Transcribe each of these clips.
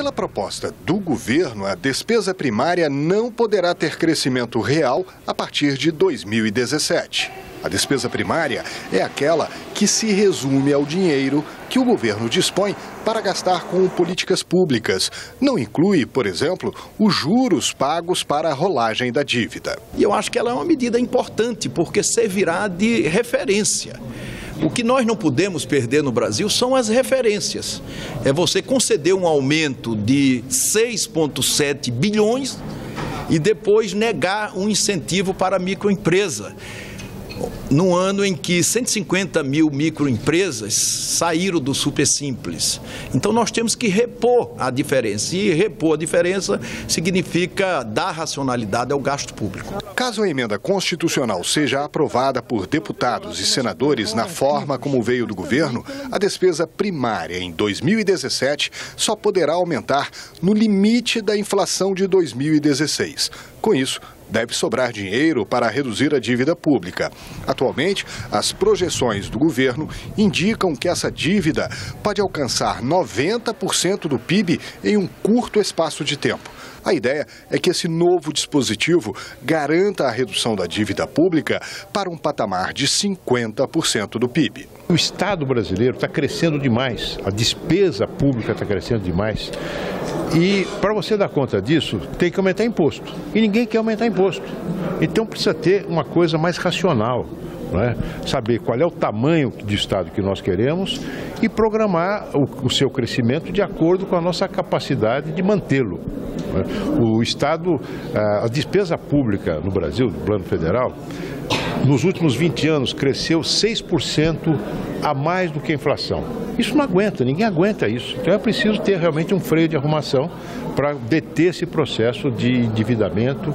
Pela proposta do governo, a despesa primária não poderá ter crescimento real a partir de 2017. A despesa primária é aquela que se resume ao dinheiro que o governo dispõe para gastar com políticas públicas. Não inclui, por exemplo, os juros pagos para a rolagem da dívida. E eu acho que ela é uma medida importante, porque servirá de referência. O que nós não podemos perder no Brasil são as referências. É você conceder um aumento de 6,7 bilhões e depois negar um incentivo para a microempresa. No ano em que 150 mil microempresas saíram do Supersimples. Então nós temos que repor a diferença. E repor a diferença significa dar racionalidade ao gasto público. Caso a emenda constitucional seja aprovada por deputados e senadores na forma como veio do governo, a despesa primária em 2017 só poderá aumentar no limite da inflação de 2016. Com isso, deve sobrar dinheiro para reduzir a dívida pública. Atualmente, as projeções do governo indicam que essa dívida pode alcançar 90% do PIB em um curto espaço de tempo. A ideia é que esse novo dispositivo garanta a redução da dívida pública para um patamar de 50% do PIB. O Estado brasileiro está crescendo demais, a despesa pública está crescendo demais. E para você dar conta disso, tem que aumentar imposto. E ninguém quer aumentar imposto. Então precisa ter uma coisa mais racional, não é? Saber qual é o tamanho de Estado que nós queremos e programar o seu crescimento de acordo com a nossa capacidade de mantê-lo. O Estado, a despesa pública no Brasil, no plano federal, nos últimos 20 anos cresceu 6% a mais do que a inflação. Isso não aguenta, ninguém aguenta isso. Então é preciso ter realmente um freio de arrumação para deter esse processo de endividamento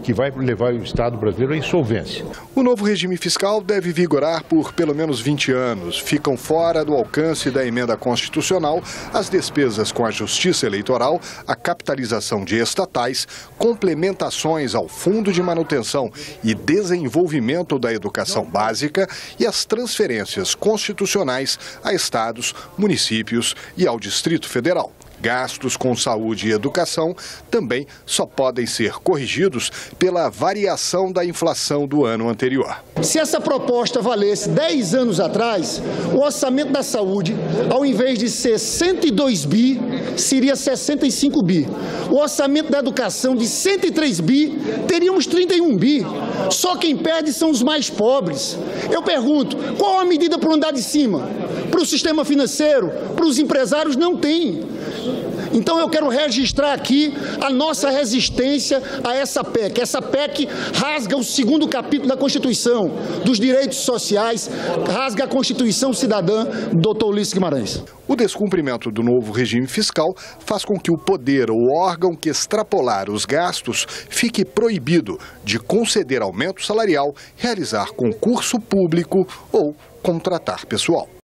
que vai levar o Estado brasileiro à insolvência. O novo regime fiscal deve vigorar por pelo menos 20 anos. Ficam fora do alcance da emenda constitucional as despesas com a justiça eleitoral, a capitalização de estatais, complementações ao Fundo de Manutenção e Desenvolvimento da Educação Básica e as transferências constitucionais a estados, municípios e ao Distrito Federal. Gastos com saúde e educação também só podem ser corrigidos pela variação da inflação do ano anterior. Se essa proposta valesse 10 anos atrás, o orçamento da saúde, ao invés de ser 102 bi, seria 65 bi. O orçamento da educação de 103 bi, teríamos 31 bi. Só quem perde são os mais pobres. Eu pergunto, qual a medida para o andar de cima? Para o sistema financeiro, para os empresários, não tem. Então eu quero registrar aqui a nossa resistência a essa PEC. Essa PEC rasga o 2º capítulo da Constituição, dos direitos sociais, rasga a Constituição cidadã do Dr. Ulisses Guimarães. O descumprimento do novo regime fiscal faz com que o poder ou órgão que extrapolar os gastos fique proibido de conceder aumento salarial, realizar concurso público ou contratar pessoal.